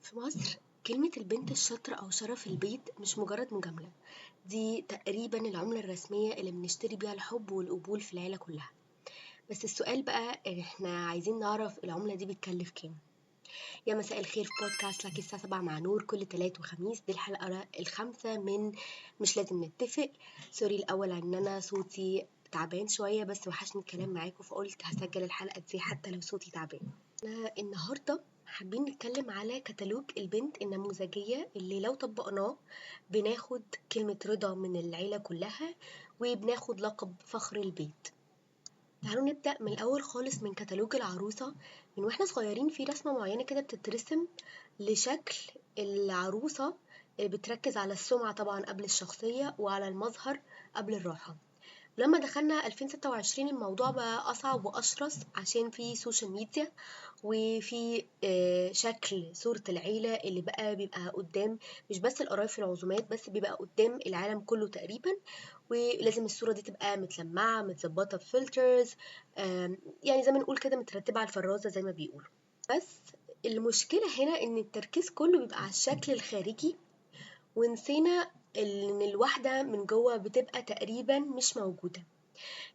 في مصر كلمة البنت الشاطرة أو شرف البيت مش مجرد مجاملة. دي تقريبا العملة الرسمية اللي بنشتري بيها الحب والقبول في العيلة كلها. بس السؤال بقى احنا عايزين نعرف العملة دي بتكلف كام. يا مساء الخير، في بودكاست لك الساعة 7 مع نور كل تلات وخميس. دي الحلقة الخامسة من مش لازم نتفق. سوري الأول عن إن أنا صوتي تعبان شوية، بس وحشني الكلام معاكم فقلت هسجل الحلقة دي حتى لو صوتي تعبان. النهاردة حابين نتكلم على كتالوج البنت النموذجية اللي لو طبقناه بناخد كلمة رضا من العيلة كلها وبناخد لقب فخر البيت. تعالوا نبدأ من الأول خالص من كتالوج العروسة. من واحنا صغيرين في رسمة معينة كده بتترسم لشكل العروسة، اللي بتركز على السمعة طبعا قبل الشخصية وعلى المظهر قبل الراحة. لما دخلنا 2026 الموضوع بقى أصعب وأشرس عشان في سوشيال ميديا وفي شكل صورة العيلة اللي بقى بيبقى قدام مش بس القرايب في العزومات، بس بيبقى قدام العالم كله تقريبا. ولازم الصورة دي تبقى متلمعة متظبطة بفلترز، يعني زي ما نقول كده مترتبة على الفرازة زي ما بيقولوا. بس المشكلة هنا إن التركيز كله بيبقى على الشكل الخارجي، ونسينا إن الواحدة من جوه بتبقى تقريبا مش موجودة.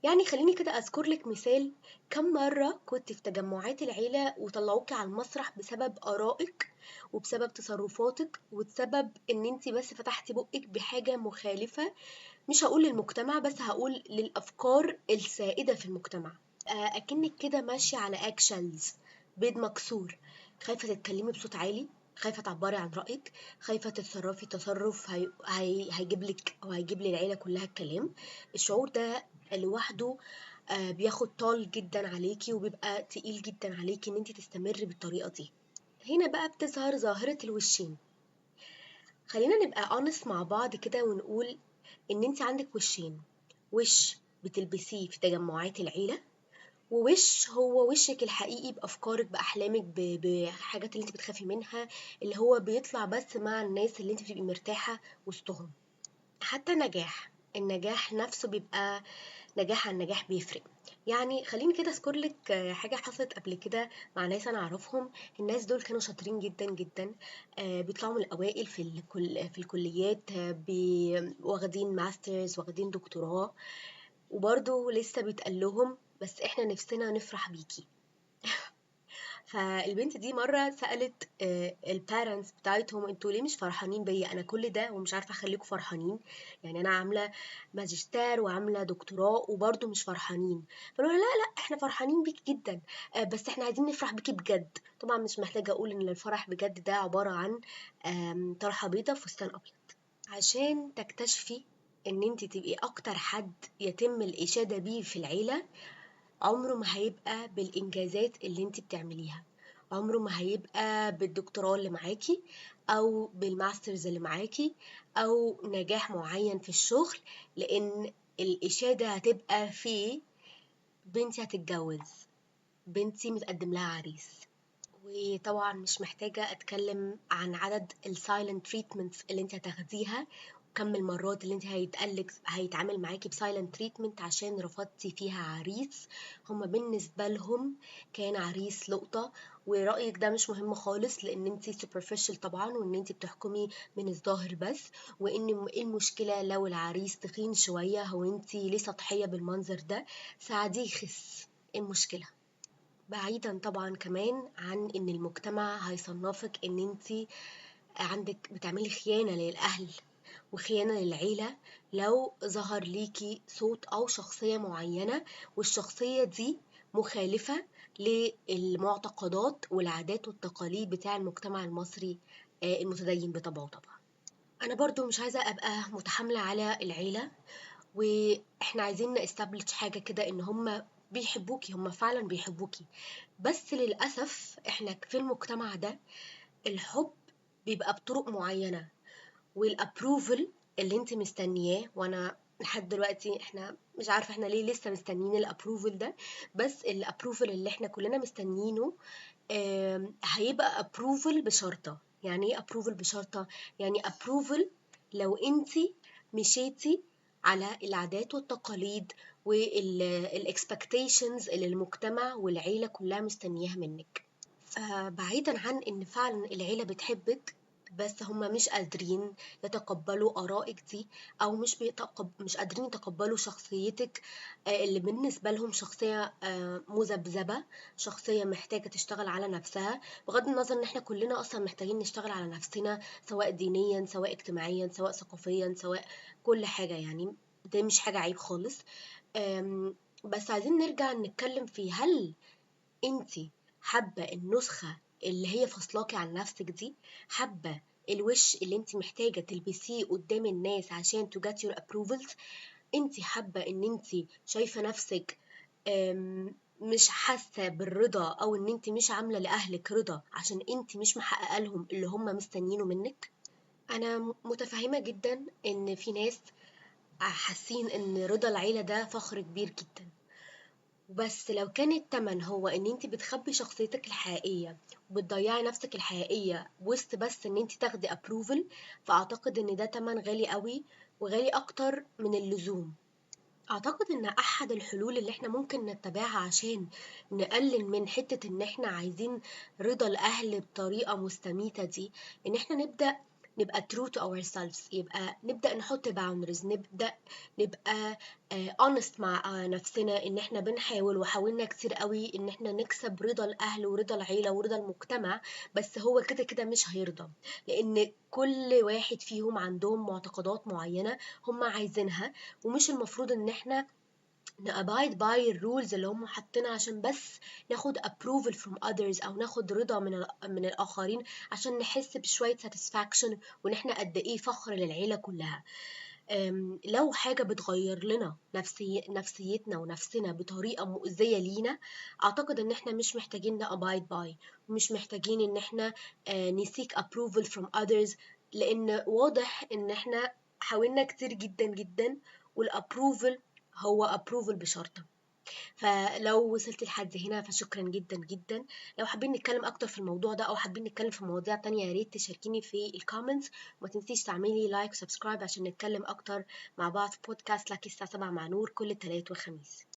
يعني خليني كده أذكر لك مثال. كم مرة كنت في تجمعات العيلة وطلعوكي على المسرح بسبب آرائك وبسبب تصرفاتك وبسبب ان انتي بس فتحتي بقك بحاجة مخالفة، مش هقول للمجتمع بس هقول للأفكار السائدة في المجتمع. أكنك كده ماشية على أكشنز، بيض مكسور. خايفة تتكلمي بصوت عالي، خايفة تعبري عن رأيك، خايفة تتصرفي تصرف هيجيب لك أو هيجيب للعيلة كلها الكلام. الشعور ده لوحده بياخد طال جدا عليكي وبيبقى تقيل جدا عليكي ان انت تستمري بالطريقة دي. هنا بقى بتظهر ظاهرة الوشين. خلينا نبقى honest مع بعض كده ونقول ان انت عندك وشين. وش بتلبسيه في تجمعات العيلة، ووش هو وشك الحقيقي بأفكارك بأحلامك بحاجات اللي انت بتخافي منها، اللي هو بيطلع بس مع الناس اللي انت بتبقي مرتاحة وسطهم. حتى النجاح نفسه بيبقى نجاح عن نجاح بيفرق. يعني خليني كده اذكر لك حاجه حصلت قبل كده مع ناس انا اعرفهم. الناس دول كانوا شاطرين جدا جدا، بيطلعوا من الاوائل في الكليات، واخدين ماسترز واخدين دكتوراه، وبرضه لسه بيتقال لهم بس احنا نفسنا نفرح بيكي. فالبنت دي مرة سألت البارنتس بتاعتهم انتوا ليه مش فرحانين بيا؟ انا كل ده ومش عارفة اخليكم فرحانين. يعني انا عاملة ماجستير وعاملة دكتوراه وبرضه مش فرحانين. فقالوا لها لا لا احنا فرحانين بيك جدا، بس احنا عايزين نفرح بيكي بجد. طبعا مش محتاجة اقول ان الفرح بجد ده عبارة عن طرحة بيضة في فستان ابيض. عشان تكتشفي ان انت تبقي اكتر حد يتم الاشادة بيه في العيلة، عمره ما هيبقى بالإنجازات اللي انت بتعمليها، عمره ما هيبقى بالدكتوراه اللي معاكي أو بالماسترز اللي معاكي أو نجاح معين في الشغل. لأن الإشادة هتبقى في بنتي هتتجوز، بنتي متقدم لها عريس. وطبعا مش محتاجة أتكلم عن عدد السايلنت تريتمنتس اللي انت هتاخديها وكم المرات اللي انت هيتعامل معاكي بسايلنت تريتمنت عشان رفضتي فيها عريس. هما بالنسبة لهم كان عريس لقطة، ورأيك ده مش مهم خالص لأن انت superficial طبعا، وان انت بتحكمي من الظاهر بس. وان ايه المشكلة لو العريس تخين شوية؟ هو انت ليه سطحية بالمنظر ده؟ ساعديه يخس، ايه المشكلة؟ بعيدا طبعا كمان عن ان المجتمع هيصنفك ان انتي عندك بتعملي خيانة للأهل وخيانة للعيلة لو ظهر ليكي صوت أو شخصية معينة والشخصية دي مخالفة للمعتقدات والعادات والتقاليد بتاع المجتمع المصري المتدين بطبعه طبعا. أنا برضو مش عايزة أبقى متحاملة على العيلة، واحنا عايزين نستبلش حاجة كده ان هم بيحبوكي، هم فعلا بيحبوكي. بس للأسف احنا في المجتمع ده الحب بيبقى بطرق معينة، والابروفل اللي انت مستنياه، وانا لحد دلوقتي احنا مش عارفة احنا ليه لسه مستنيين الابروفل ده. بس الابروفل اللي احنا كلنا مستنيينه هيبقى ابروفل بشرطة. يعني ايه ابروفل بشرطة؟ يعني ابروفل لو انت مشيتي على العادات والتقاليد والاكسبكتيشنز اللي المجتمع والعيلة كلها مستنياها منك. بعيدا عن ان فعلا العيلة بتحبك، بس هما مش قادرين يتقبلوا آرائك دي، او مش قادرين يتقبلوا شخصيتك، اللي بالنسبة لهم شخصية مذبذبة، شخصية محتاجة تشتغل على نفسها. بغض النظر ان احنا كلنا اصلا محتاجين نشتغل على نفسنا، سواء دينيا سواء اجتماعيا سواء ثقافيا سواء كل حاجة يعني. ده مش حاجة عيب خالص. بس عايزين نرجع نتكلم في، هل انتي حابة النسخة اللي هي فصلاكي عن نفسك دي؟ حابة الوش اللي انتي محتاجة تلبسيه قدام الناس عشان to get your approvals؟ انتي حابة ان انتي شايفة نفسك مش حاسة بالرضا، او ان انتي مش عاملة لأهلك رضا عشان انتي مش محققة لهم اللي هم مستنيينه منك؟ انا متفهمة جدا ان في ناس حاسين ان رضا العيلة ده فخر كبير جدا، بس لو كان التمن هو ان انت بتخبي شخصيتك الحقيقية وبتضيعي نفسك الحقيقية وسط بس ان انت تاخدي ابروفل، فاعتقد ان ده تمن غالي قوي، وغالي اكتر من اللزوم. اعتقد ان احد الحلول اللي احنا ممكن نتبعها عشان نقلل من حتة ان احنا عايزين رضا الاهل بطريقة مستميتة دي، ان احنا نبقى true to ourselves، يبقى نبدأ نحط boundaries، نبقى honest مع نفسنا، ان احنا بنحاول وحاولنا كتير قوي ان احنا نكسب رضا الاهل ورضا العيلة ورضا المجتمع، بس هو كده كده مش هيرضى، لان كل واحد فيهم عندهم معتقدات معينة هم عايزينها، ومش المفروض ان احنا نابايد باي الرولز اللي هم حاطينها عشان بس ناخد approval from others، او ناخد رضا من الاخرين عشان نحس بشوية satisfaction، وان احنا قد ايه فخر للعيلة كلها. لو حاجة بتغير لنا نفسيتنا ونفسنا بطريقة مؤذية لينا، اعتقد ان احنا مش محتاجين نابايد باي، ومش محتاجين ان احنا نسيك approval from others، لان واضح ان احنا حاولنا كتير جدا جدا، والابروفل هو approval بشرطة. فلو وصلت لحد هنا فشكرا جدا جدا. لو حابين نتكلم اكتر في الموضوع ده، او حابين نتكلم في مواضيع تانية، يا ريت تشاركيني في الكومنتس، وما تنسيش تعملي لايك وسبسكرايب عشان نتكلم اكتر مع بعض في بودكاست لك الساعة 7 مع نور كل تلات وخميس.